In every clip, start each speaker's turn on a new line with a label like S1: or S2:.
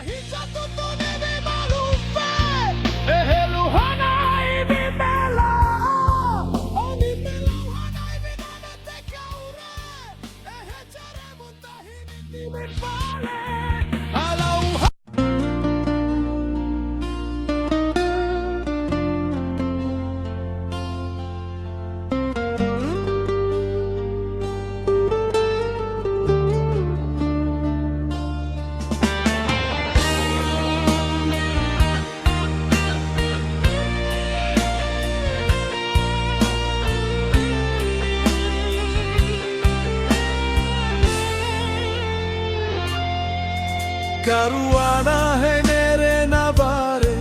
S1: hija tutto neve malufe Eheluhana ivimela Onimela uhana ivinana tekaure Ehechere muntahin intimin pale Ala Karuana henere navare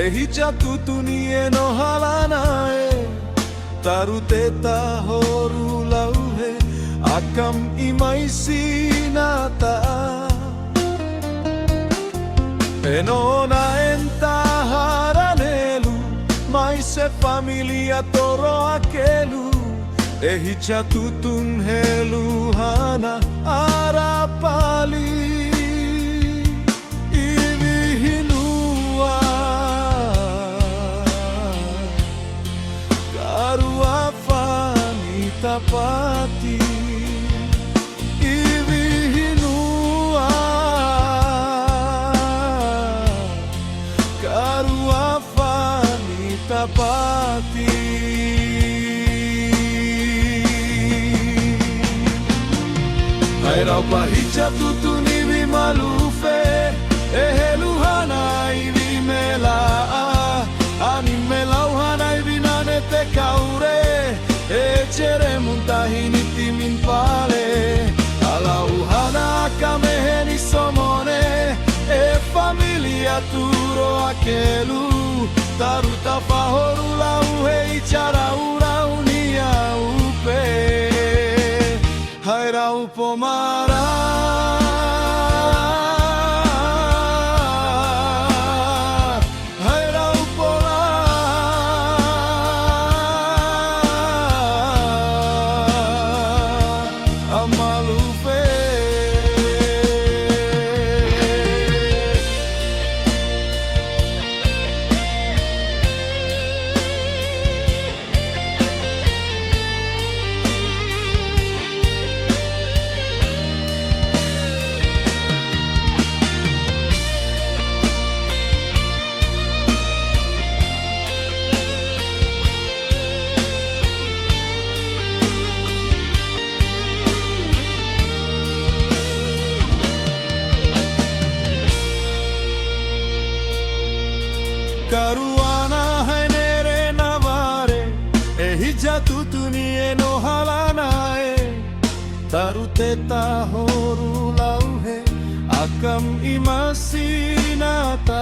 S1: Ehija tutuni eno halanae Taruteta horu lauhe Akam imaisi nata Enona enta haranelu Maise familia toro akelu Ehija tutun helu hana arapali Tapati ivihinua karuafani tapati Airau pahija tutuni vimalufe eheluhana ivimela animelauhana ivinane te kaure Echere muntahin itimin pale Alauhana kameheni somone E familia turo akelu Taruta fahoru lauhe ichara ura unia upe Haira upomara Karuana hainere navare Ehija tutuni eno halanae Taruteta horu lauhe Akam imasinata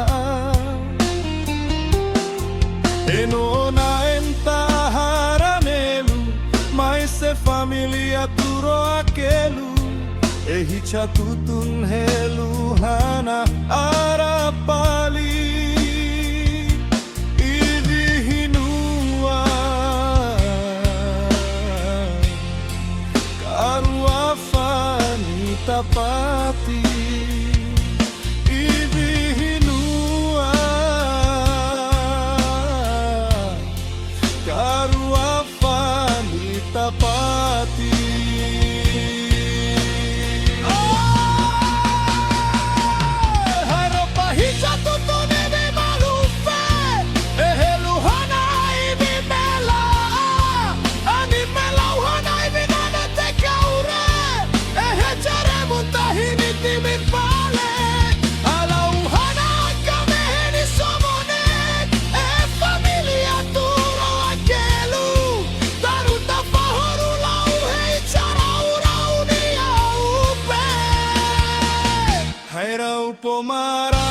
S1: Enona enta haranelu Maise familia turo akelu Ehija tutun helu hana arapali Tapati ivihinua karuafani tapati Haropa hija tutto neve malufe Eheluhana ivimela Animela uhana ivinana te kaure Ehechere muntahin itimin pale Alauhana kameheni somonet E familia turo akelu Taruta fahoru lauhe ichara ura unia upe Haira upomara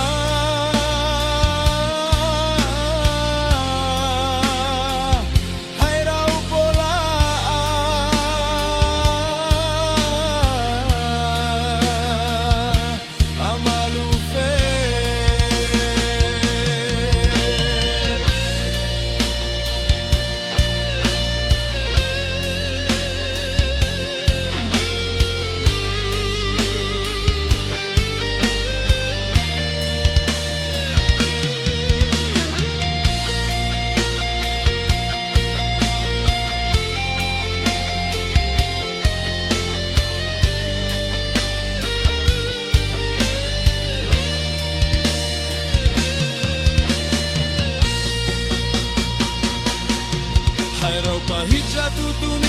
S1: tutun